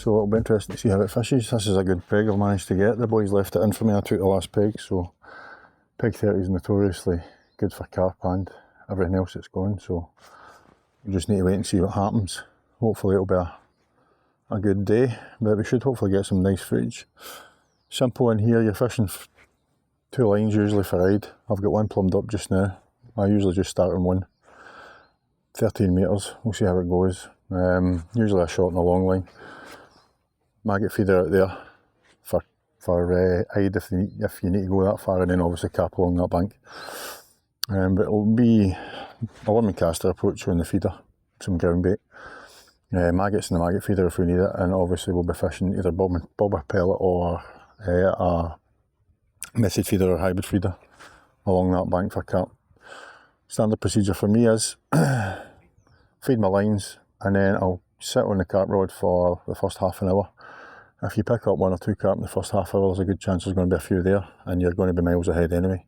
so it'll be interesting to see how it fishes. This is a good peg I've managed to get. The boys left it in for me. I took the last peg, so peg 30 is notoriously good for carp and everything else that's going, so we just need to wait and see what happens. Hopefully it'll be a good day, but we should hopefully get some nice footage. Simple in here, you're fishing 2 lines usually for ride. I've got one plumbed up just now. I usually just start on one. 13 metres, we'll see how it goes. Usually a short and a long line. Maggot feeder out there for hide if you need to go that far, and then obviously carp along that bank. But it'll be a wormy caster approach on the feeder, some ground bait. Maggots in the maggot feeder if we need it, and obviously we'll be fishing either bobber pellet or a method feeder or hybrid feeder along that bank for carp. Standard procedure for me is feed my lines and then I'll sit on the carp rod for the first half an hour. If you pick up 1 or 2 carp in the first half hour, there's a good chance there's going to be a few there and you're going to be miles ahead anyway.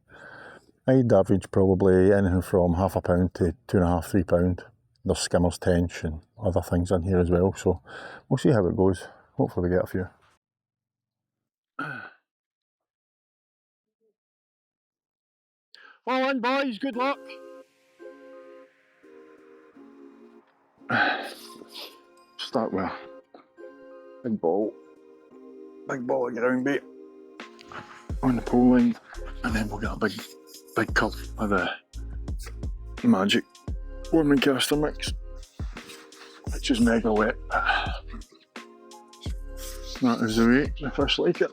I'd average probably anything from £0.5 pound to £2.5 to £3 pound. There's skimmers, tench and other things in here as well, so we'll see how it goes. Hopefully we get a few. Fall in boys, good luck! Start with a big ball of ground bait on the pole line, and then we'll get a big cup of the magic worming caster mix, which is mega wet. That is the way the fish like it.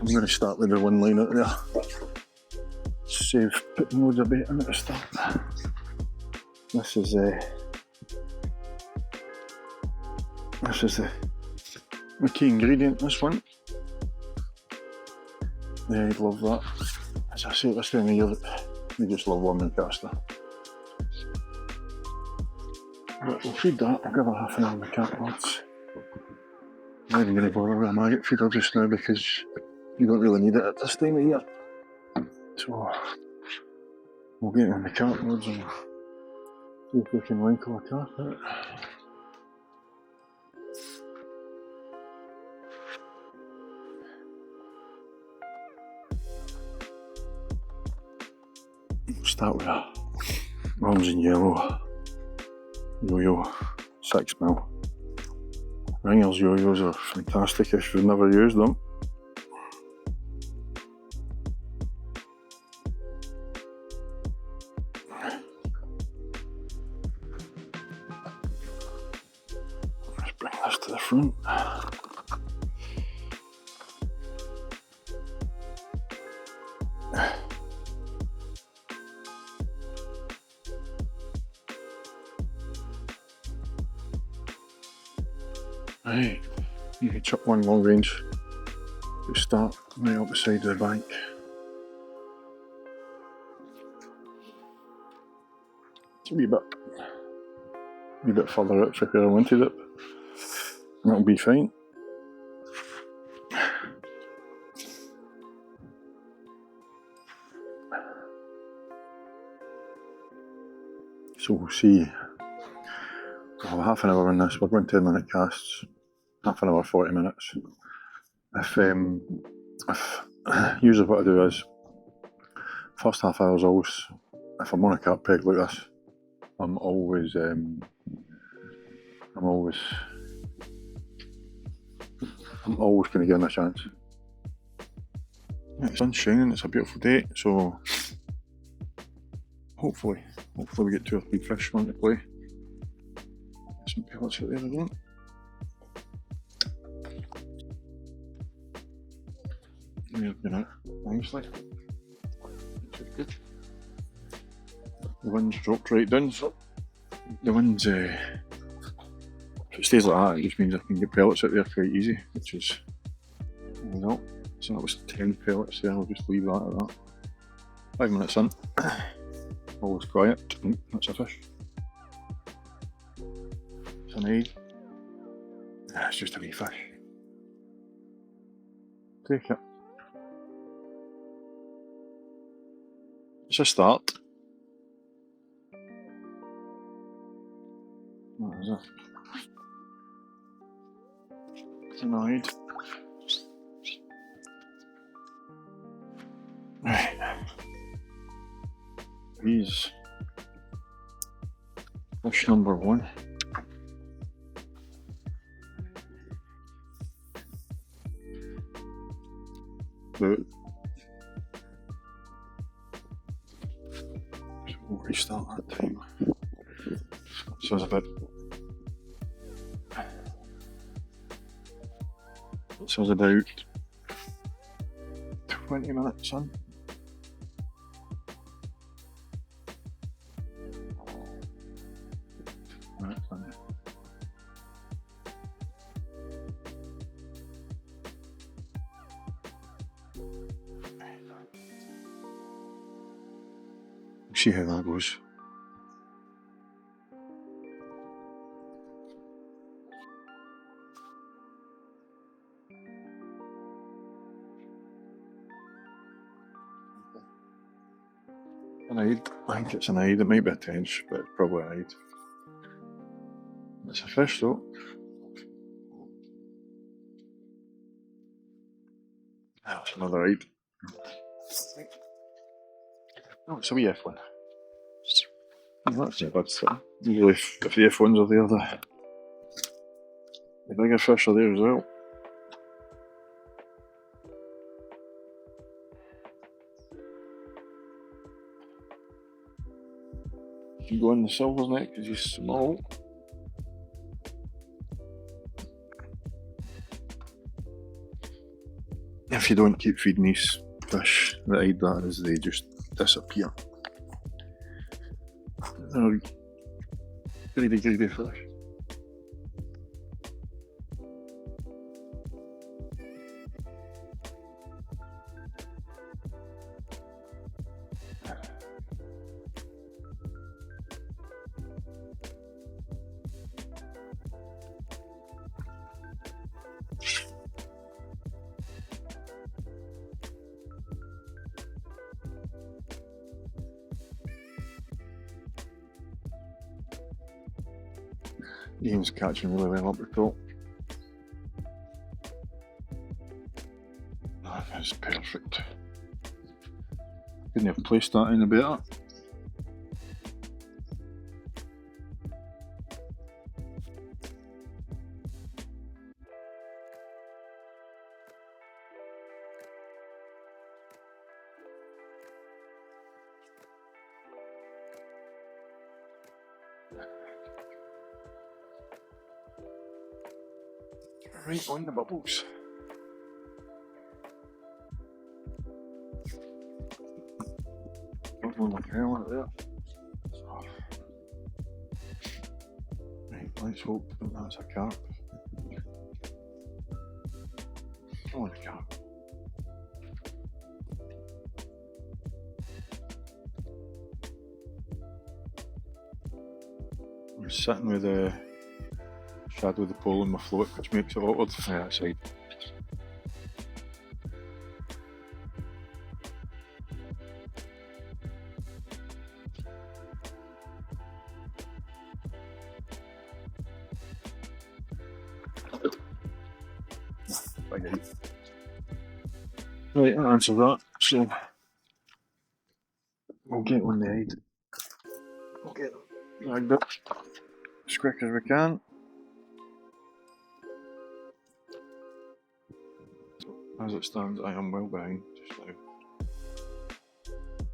I'm going to start with the one line out there. Save putting loads of bait in at the start. This is the key ingredient, this one. Yeah, you'd love that. As I say, this time of year, we just love worming caster. But we'll feed that, I'll give her half an hour with carp rods. I'm not even going to bother with a maggot feeder just now because you don't really need it at this time of year. So we'll get on the carp rods and see if we can winkle a carp out. We'll start with a bronze and yellow yo-yo 6mm. Ringer's yo-yos are fantastic if you've never used them. Let's bring this to the front. Right, you can chuck one long range to start right up the side of the bank. It's a wee bit further out from where I wanted it, and that'll be fine. So we'll see. We'll have half an hour on this. We're going 10-minute casts. Half an hour, 40 minutes. If usually what I do is, first half hour is always, if I'm on a carp peg like this, I'm always going to give them a chance. Yeah, the sun's shining, it's a beautiful day, so hopefully we get 2 or 3 fish on to play. Some pellets out there again. There's been out nicely. Which is good. The wind's dropped right down, so the wind's if it stays like that, it just means I can get pellets out there quite easy, which is the result. So that was 10 pellets there, I'll just leave that at that. 5 minutes in. Always quiet. That's a fish. It's an egg. It's just a wee fish. Take it. It's a start. is it? Denied. Right. He's fish number 1. But we'll restart that time. So it's about 20 minutes in. See how that goes. An eyed. I think it's an eyed. It might be a tench, but it's probably an eyed. It's a fish though. That's another eyed. Oh, it's a wee F1. That's not bad. Usually if the F1s are there, the bigger fish are there as well. You go on the silver's neck because he's small. If you don't keep feeding these fish, the eyed that is, they just disappear. They're greedy fish. Ian's catching really well up the top. That is perfect. Couldn't have placed that any better. Right on the bubbles. Got one like hell out there. Right, let's hope that that's a carp. Oh, a carp. I'm sitting with the shadow of the pole in my float, which makes it awkward from that side. Right, that answers that. So we'll get on the head. We'll get dragged up as quick as we can. So as it stands, I am well behind just now.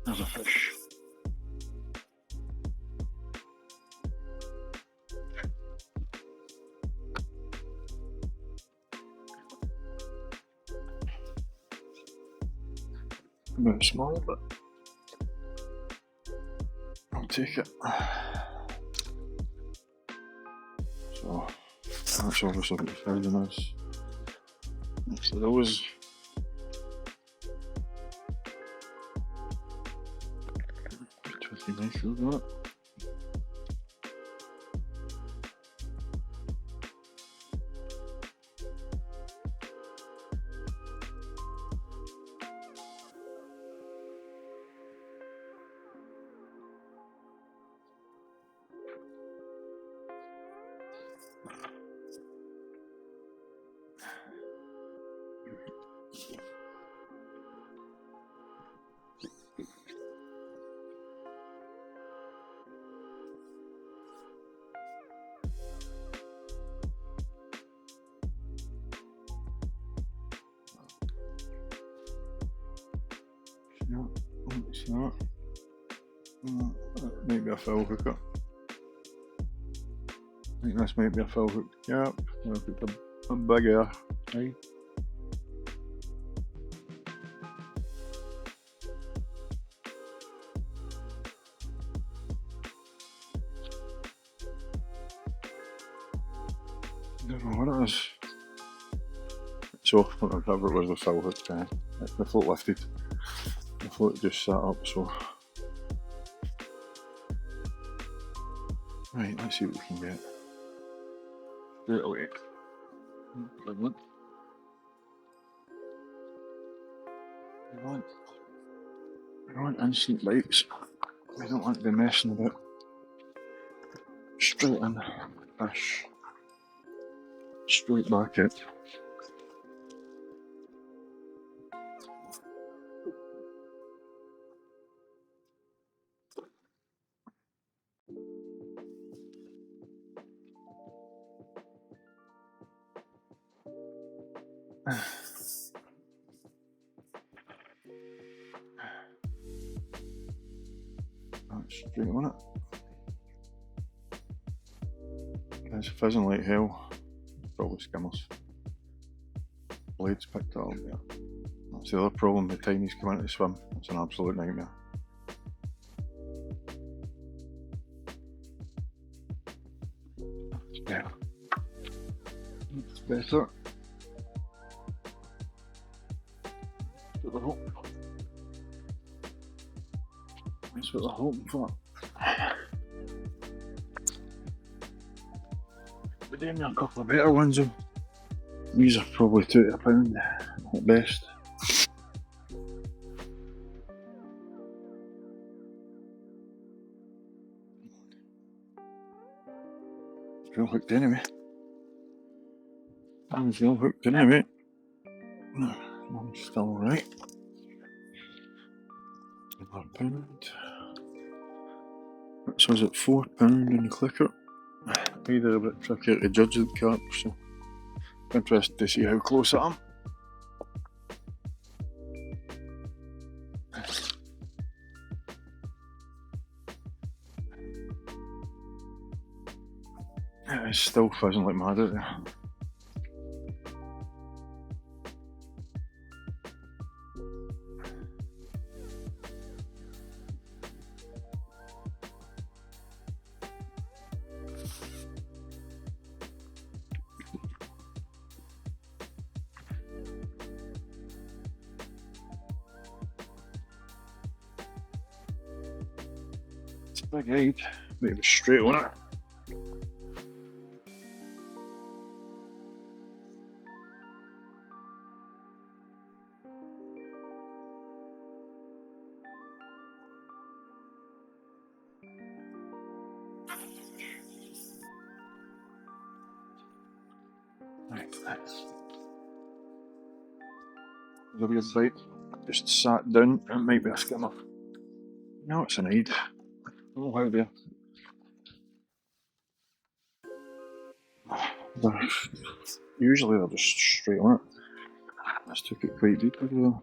There's a fish. A bit small, but I'll take it. So that's obviously what the thousand is. So those. Nice of that. So that might be a full hooker. I think this might be a full hooked carp. I've got a bigger side. I don't know what it is. So, whatever it was, the full hook, the float lifted. The float just sat up, so. Right, let's see what we can get. Straight away. Brilliant. We want instant bites. We don't want to be messing about. Straight in, fish. Straight back it. That's straight on it. It's fizzing like hell. Probably skimmers. Blades picked it up, yeah. That's the other problem with tinies come into the swim. It's an absolute nightmare. Yeah. It's better. That's what we're hoping for. We're doing a couple of better ones though. These are probably £2 a pound at best. Still hooked anyway. I'm still hooked anyway. I'm still alright. £1. So is it £4 in the clicker? Either a bit trickier to judge the carp, so interested to see how close I am. It's still fizzing like mad out there. It's a big eyed, maybe straight on it. Right, there's a weird bite. Just sat down. It might be a skimmer. No, it's an eyed. Oh, how there. Usually they're just straight on it. This took it quite deep over there.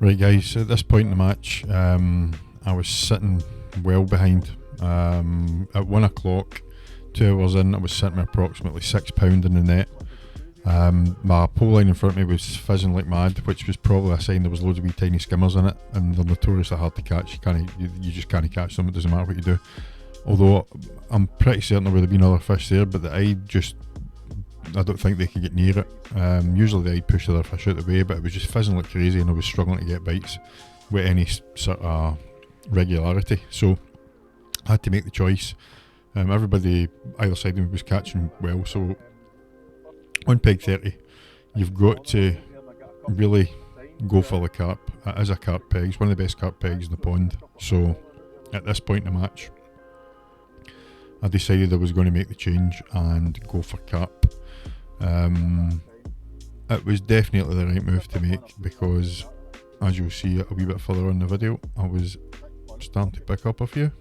Right guys, at this point in the match, I was sitting well behind. At 1 o'clock, 2 hours in, I was sitting with approximately £6 in the net. My pole line in front of me was fizzing like mad, which was probably a sign there was loads of wee tiny skimmers in it, and they're notoriously hard to catch. You just can't catch them, it doesn't matter what you do. Although I'm pretty certain there would have been other fish there, but the eye just, I don't think they could get near it. Usually the eye push the other fish out the way, but it was just fizzing like crazy and I was struggling to get bites with any sort of regularity. So I had to make the choice. Everybody either side of me was catching well, so on peg 30 you've got to really go for the carp. It is a carp peg, it's one of the best carp pegs in the pond. So at this point in the match I decided I was going to make the change and go for carp. It was definitely the right move to make because as you'll see a wee bit further on the video, I was starting to pick up a few.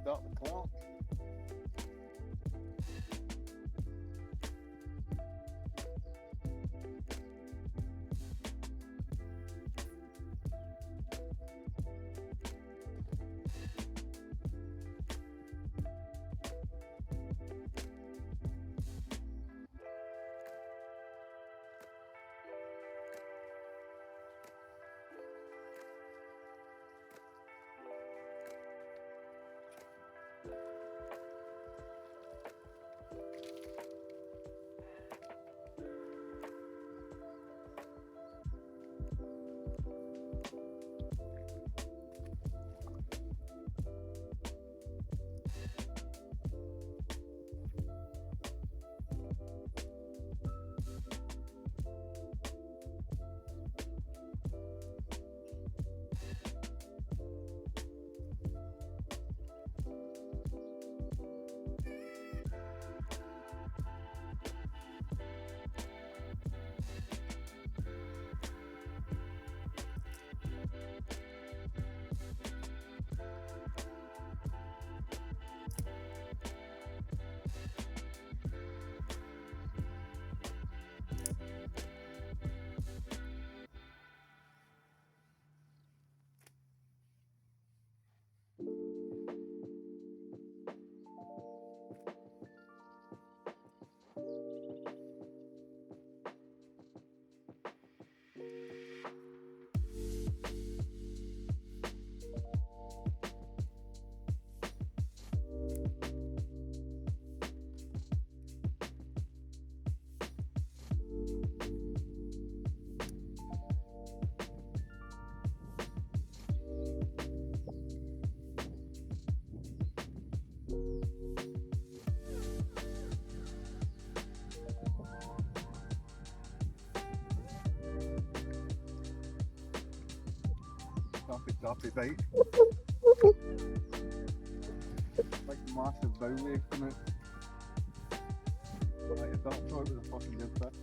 Start the clock. Daffy bite. Like massive bow wave from it. Right, if that thought was a fucking good fit.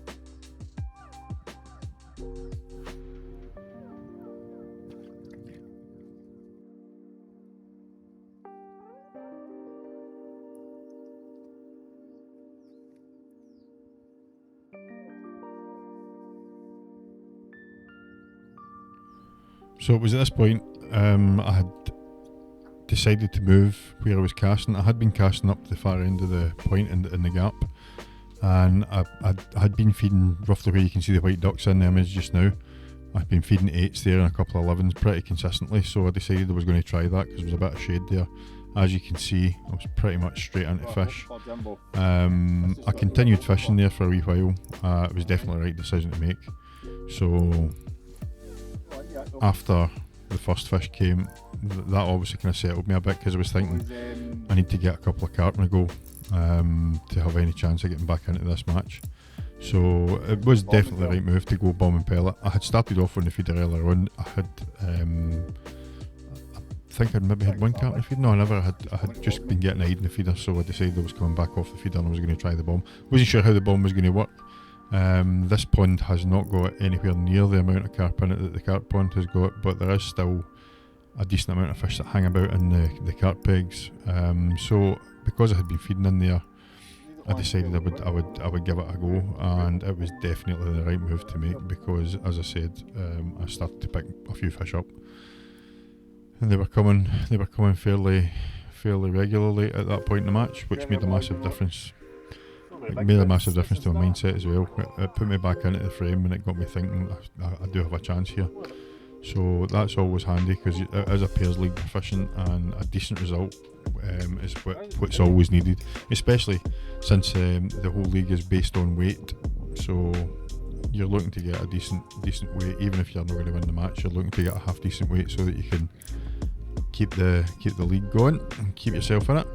So it was at this point I had decided to move where I was casting. I had been casting up to the far end of the point in the gap, and I had been feeding roughly where you can see the white ducks in the image just now. I've been feeding 8s there and a couple of 11s pretty consistently, so I decided I was going to try that because there was a bit of shade there. As you can see, I was pretty much straight into fish. I continued fishing there for a wee while. It was definitely the right decision to make. So after the first fish came, that obviously kind of settled me a bit, because I was thinking I need to get a couple of carp in a go to have any chance of getting back into this match. So it was definitely the right move to go bomb and pellet. I had started off on the feeder earlier on. I had I think I'd maybe had one carp in the feeder. No, I never had. I had just been getting eyed in the feeder, so I decided I was coming back off the feeder and I was going to try the bomb. Wasn't sure how the bomb was going to work. This pond has not got anywhere near the amount of carp in it that the carp pond has got, but there is still a decent amount of fish that hang about in the carp pegs. So because I had been feeding in there, I decided I would give it a go, and it was definitely the right move to make, because, as I said, I started to pick a few fish up, and they were coming fairly regularly at that point in the match, which made a massive difference. It made a massive difference to my mindset as well. It put me back into the frame, and it got me thinking I do have a chance here. So that's always handy, because it is a pairs league fishing, and a decent result is what's always needed, especially since the whole league is based on weight. So you're looking to get a decent weight, even if you're not going to win the match. You're looking to get a half decent weight so that you can keep the league going and keep yourself in it.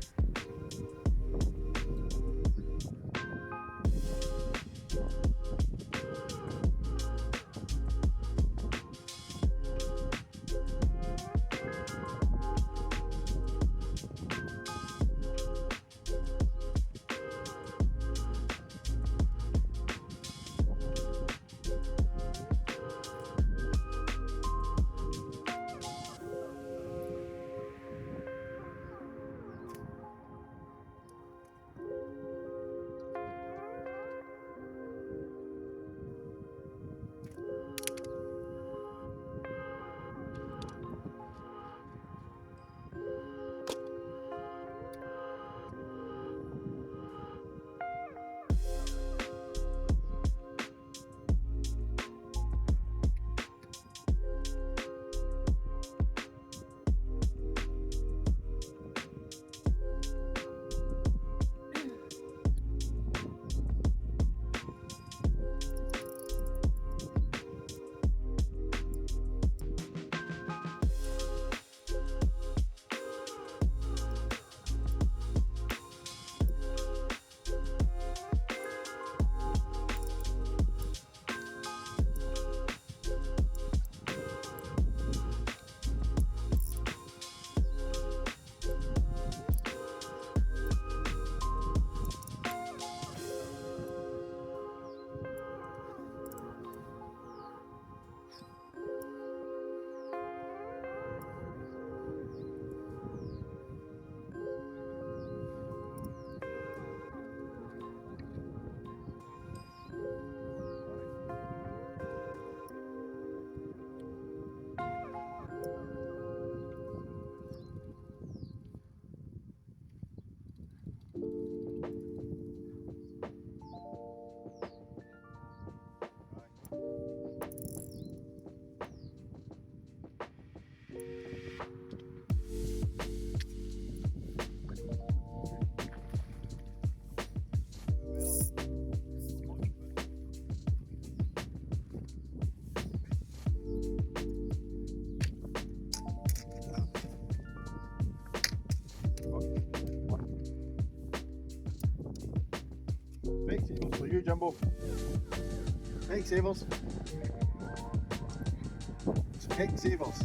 Big savers for you, Jumbo. Big savers. Big savers.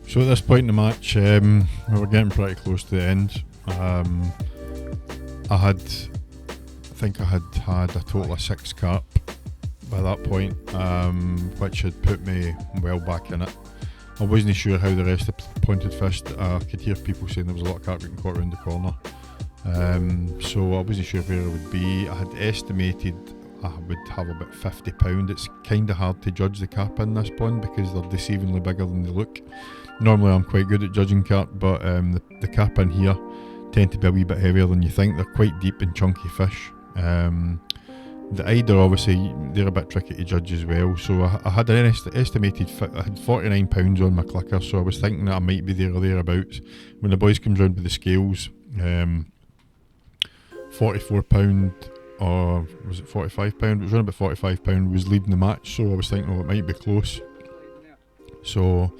So at this point in the match, we were getting pretty close to the end. I think I had a total of 6 carp by that point, which had put me well back in it. I wasn't sure how the rest of the pointed fish, I could hear people saying there was a lot of carp getting caught around the corner. So I wasn't sure where it would be. I had estimated I would have about £50. It's kind of hard to judge the carp in this pond because they're deceivingly bigger than they look. Normally I'm quite good at judging carp, but the carp in here tend to be a wee bit heavier than you think. They're quite deep and chunky fish. The eider, obviously, they're a bit tricky to judge as well. So I had an estimated, I had £49 on my clicker, so I was thinking that I might be there or thereabouts. When the boys came round with the scales, £44, or was it £45? It was around about £45 was leading the match, so I was thinking, oh, it might be close. So,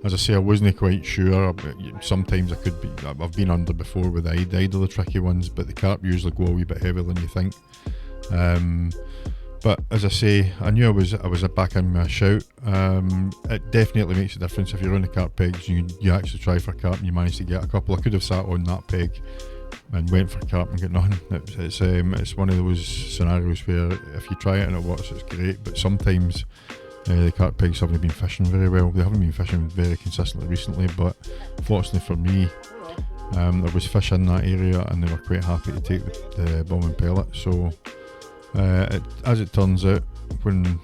as I say, I wasn't quite sure. Sometimes I could be, I've been under before with the eider, the tricky ones, but the carp usually go a wee bit heavier than you think. But as I say, I knew I was back in my shout. It definitely makes a difference if you're on the carp pegs and you actually try for carp and you manage to get a couple. I could have sat on that peg and went for carp and get nothing. It's one of those scenarios where if you try it and it works, it's great. But sometimes the carp pegs haven't been fishing very well. They haven't been fishing very consistently recently. But fortunately for me, there was fish in that area and they were quite happy to take the bombing pellet. So as it turns out, when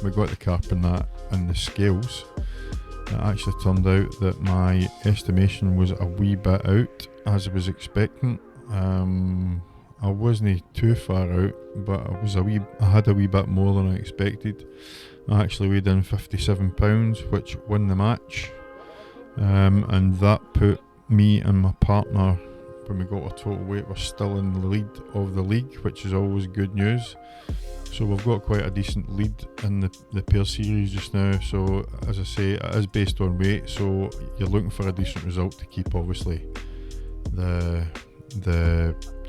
we got the carp in that and the scales, it actually turned out that my estimation was a wee bit out, as I was expecting. I wasn't too far out, but I had a wee bit more than I expected. I actually weighed in 57 pounds, which won the match, and that put me and my partner, when we got our total weight, we're still in the lead of the league, which is always good news. So we've got quite a decent lead in the pair series just now. So as I say, it is based on weight, so you're looking for a decent result to keep obviously the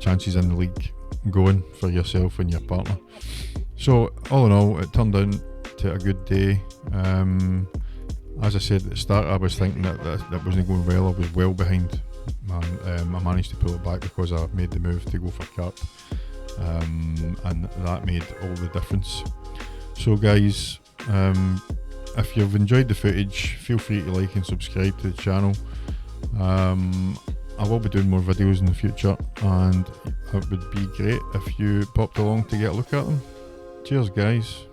chances in the league going for yourself and your partner. So all in all, it turned out to a good day. As I said at the start, I was thinking that wasn't going well. I was well behind. I managed to pull it back because I made the move to go for carp, and that made all the difference. So guys, if you've enjoyed the footage, feel free to like and subscribe to the channel. I will be doing more videos in the future, and it would be great if you popped along to get a look at them. Cheers guys.